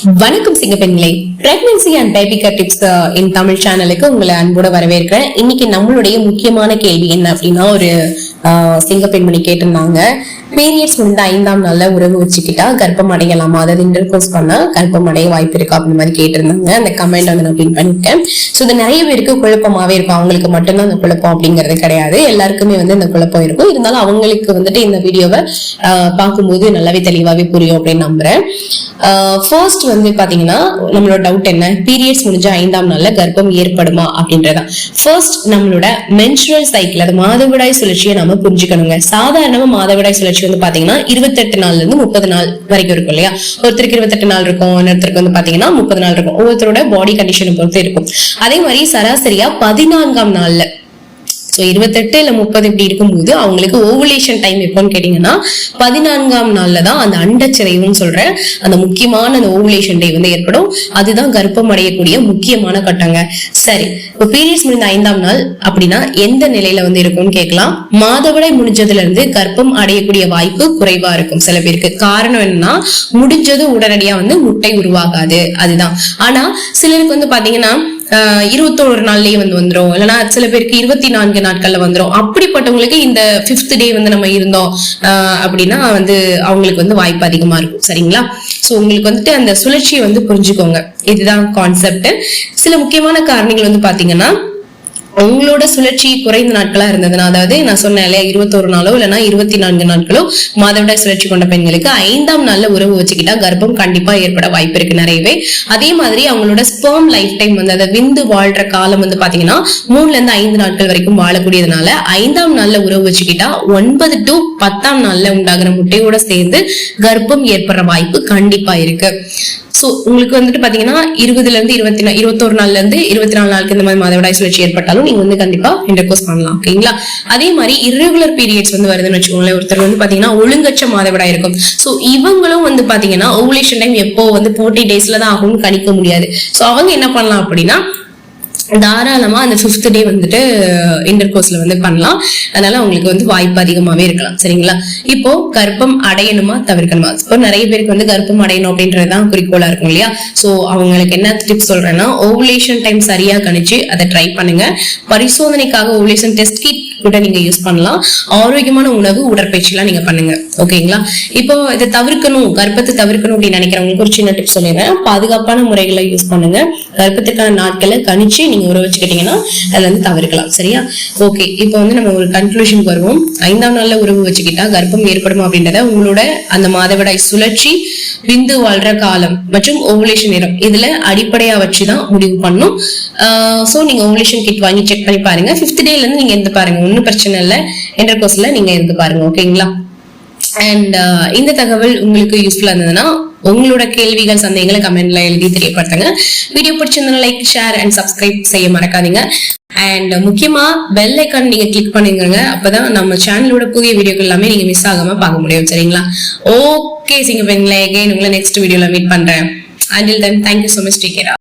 வணக்கம் சிங்கப்பெண்களே, pregnancy and baby care tips in Tamil சேனலுக்கு உங்களை அன்போட வரவேற்கிறேன். இன்னைக்கு நம்மளுடைய முக்கியமான கேள்வி என்ன அப்படின்னா, ஒரு சிங்கப்பெண்மணி கேட்டிருந்தாங்க, பீரியட்ஸ் முடிந்த 5ஆம் நாள்ல உறவு வச்சுக்கிட்டா கர்ப்பம் அடையலாமா, அதாவது இன்டர்கோர்ஸ் பண்ணா கர்ப்பம் அடைய வாய்ப்பு இருக்கா அப்படின்னு மாதிரி கேட்டிருந்தாங்க. அந்த கமெண்ட் வந்து நான் பின் பண்ணிருக்கேன். ஸோ இது நிறைய பேருக்கு குழப்பமாவே இருக்கும். அவங்களுக்கு மட்டும்தான் அந்த குழப்பம் அப்படிங்கிறது கிடையாது, எல்லாருக்குமே வந்து இந்த குழப்பம் இருக்கும். இருந்தாலும் அவங்களுக்கு வந்துட்டு இந்த வீடியோவை பார்க்கும்போது நல்லாவே தெளிவாவே புரியும் அப்படின்னு நம்புறேன். ஃபர்ஸ்ட் வந்து பாத்தீங்கன்னா, நம்மளோட டவுட் என்ன, பீரியட்ஸ் முடிஞ்ச 5ஆம் நாள்ல கர்ப்பம் ஏற்படுமா அப்படின்றதான். ஃபர்ஸ்ட் நம்மளோட மென்சுரல் சைக்கிள், அது மாதவிடாய் சுழற்சியை நம்ம புரிஞ்சுக்கணுங்க. சாதாரணமா மாதவிடாய் சுழற்சி வந்து பாத்தீங்கன்னா 28 நாள்ல இருந்து 30 நாள் வரைக்கும் இருக்கும் இல்லையா. ஒருத்தருக்கு 28 நாள் இருக்கும், இன்னொருத்தருக்கு வந்து பாத்தீங்கன்னா 30 நாள் இருக்கும். ஒவ்வொருத்தரோட பாடி கண்டிஷனை பொறுத்து இருக்கும். அதே மாதிரி சராசரியா 14ஆம் நாள்ல 28 இல்ல 30 இப்படி இருக்கும்போது அவங்களுக்கு ஓவுலேஷன் டைம் எப்போன்னு கேட்டீங்கன்னா 14ஆம் நாள்ல தான் அந்த அண்டச்சிறைவுன்னு சொல்ற அந்த முக்கியமான அந்த ஓவுலேஷன் டே வந்து ஏற்படும். அதுதான் கர்ப்பம் அடையக்கூடிய முக்கியமான கட்டங்க. சரி, இப்போ பீரியட்ஸ் முடிந்த 5ஆம் நாள் அப்படின்னா எந்த நிலையில வந்து இருக்கும்னு கேட்கலாம். மாதவிடாய் முடிஞ்சதுல இருந்து கர்ப்பம் அடையக்கூடிய வாய்ப்பு குறைவா இருக்கும் சில பேருக்கு. காரணம் என்னன்னா, முடிஞ்சது உடனடியா வந்து முட்டை உருவாகாது, அதுதான். ஆனா சிலருக்கு வந்து பாத்தீங்கன்னா 21 நாள்லயே வந்து வந்துரும், இல்லைன்னா சில பேருக்கு 24 நாட்கள்ல வந்துரும். அப்படிப்பட்டவங்களுக்கு இந்த 5th டே வந்து நம்ம இருந்தோம் அப்படின்னா வந்து அவங்களுக்கு வந்து வாய்ப்பு அதிகமா இருக்கும். சரிங்களா? சோ உங்களுக்கு வந்துட்டு அந்த சுழற்சியை வந்து புரிஞ்சுக்கோங்க, இதுதான் கான்செப்ட். சில முக்கியமான காரணிகள் வந்து பாத்தீங்கன்னா, உங்களோட சுழற்சி குறைந்த நாட்களா இருந்ததுன்னா, அதாவது நான் சொன்னேன் இல்லையா, 21 நாளோ இல்லைன்னா 24 நாட்களோ மாதவிடாய் சுழற்சி கொண்ட பெண்களுக்கு 5ஆம் நாள்ல உறவு வச்சுக்கிட்டா கர்ப்பம் கண்டிப்பா ஏற்பட வாய்ப்பு இருக்கு நிறையவே. அதே மாதிரி அவங்களோட ஸ்பெர்ம் லைஃப் டைம் வந்து, அதை விந்து வாழ்ற காலம் வந்து பாத்தீங்கன்னா 3ல இருந்து 5 நாட்கள் வரைக்கும் வாழக்கூடியதுனால 5ஆம் நாள்ல உறவு வச்சுக்கிட்டா 9 to 10ஆம் நாள்ல உண்டாகிற முட்டையோட சேர்ந்து கர்ப்பம் ஏற்படுற வாய்ப்பு கண்டிப்பா இருக்கு. சோ உங்களுக்கு வந்துட்டு பாத்தீங்கன்னா 20ல இருந்து 21 நாள்ல இருந்து 24 நாளுக்கு இந்த மாதிரி மாதவிடாய் சுழற்சி ஏற்பட்டாலும் நீங்க வந்து கண்டிப்பா இன்டர்கோர்ஸ் பண்ணலாம். ஓகேங்களா? அதே மாதிரி இர்ரெகுலர் பீரியட்ஸ் வந்து வருதுன்னு வச்சுக்கோங்களேன். ஒருத்தர் வந்து பாத்தீங்கன்னா ஒழுங்கற்ற மாதவிடாய் இருக்கும். சோ இவங்களும் வந்து பாத்தீங்கன்னா ஓவுலேஷன் டைம் எப்போ வந்து 40 டேஸ்ல தான் ஆகும்னு கணிக்க முடியாது. சோ அவங்க என்ன பண்ணலாம் அப்படின்னா, தாராளமா அந்த 5th டே வந்துட்டு இன்டர்கோர்ஸ்ல வந்து பண்ணலாம். அதனால அவங்களுக்கு வந்து வாய்ப்பு அதிகமாவே இருக்கலாம். சரிங்களா? இப்போ கர்ப்பம் அடையணுமா தவிர்க்கணுமா? இப்போ நிறைய பேருக்கு வந்து கர்ப்பம் அடையணும் அப்படின்றதுதான் குறிக்கோளா இருக்கும் இல்லையா. சோ அவங்களுக்கு என்ன டிப்ஸ் சொல்றேன்னா, ஓவுலேஷன் டைம் சரியா கணிச்சு அதை ட்ரை பண்ணுங்க. பரிசோதனைக்காக ஓவுலேஷன் டெஸ்ட் கிட் கூட நீங்க யூஸ் பண்ணலாம். ஆரோக்கியமான உணவு, உடற்பயிற்சி எல்லாம் நீங்க பண்ணுங்க. ஓகேங்களா? இப்போ இதை தவிர்க்கணும், கர்ப்பத்தை தவிர்க்கணும் அப்படின்னு நினைக்கிறவங்களுக்கு ஒரு சின்ன டிப்ஸ் சொல்லிடுறேன். பாதுகாப்பான முறைகளை யூஸ் பண்ணுங்க. கர்ப்பத்துக்கான நாட்களை கணிச்சு நீங்க உறவு வச்சுக்கிட்டீங்கன்னா அதுல இருந்து தவிர்க்கலாம். சரியா? ஓகே, இப்போ வந்து நம்ம ஒரு கன்க்ளூஷனுக்கு வருவோம். 5ஆம் நாள்ல உறவு வச்சுக்கிட்டா கர்ப்பம் ஏற்படுமா அப்படின்றத உங்களோட அந்த மாதவிடாய் சுழற்சி, விந்து வாழ்ற காலம் மற்றும் ஓவுலேஷன் நேரம் இதுல அடிப்படையா வச்சுதான் முடிவு பண்ணும். சோ நீங்க ஓவுலேஷன் கிட் வாங்கி செக் பண்ணி பாருங்க. 5th டேல இருந்து நீங்க இருந்து பாருங்க, ஒன்னும் பிரச்சனை இல்லை. இன்டர்கோர்ஸ்ல நீங்க இருந்து பாருங்க. ஓகேங்களா? அண்ட் இந்த தகவல் உங்களுக்கு யூஸ்ஃபுல்லா இருந்ததுன்னா உங்களோட கேள்விகள், சந்தேகங்களை கமெண்ட்ல எழுதி தெரியப்படுத்துங்க. வீடியோ பிடிச்சிருந்தா லைக், ஷேர் அண்ட் சப்ஸ்கிரைப் செய்ய மறக்காதீங்க. அண்ட் முக்கியமா பெல் ஐக்கான் நீங்க கிளிக் பண்ணுங்க. அப்பதான் நம்ம சேனலோட புதிய வீடியோக்கள் எல்லாமே நீங்க மிஸ் ஆகாம பார்க்க முடியும். சரிங்களா? ஓகே சிங்கப்பெண்களே, அகைன் உங்களை நெக்ஸ்ட் வீடியோல மீட் பண்றேன். Until then, thank you so much. Take care.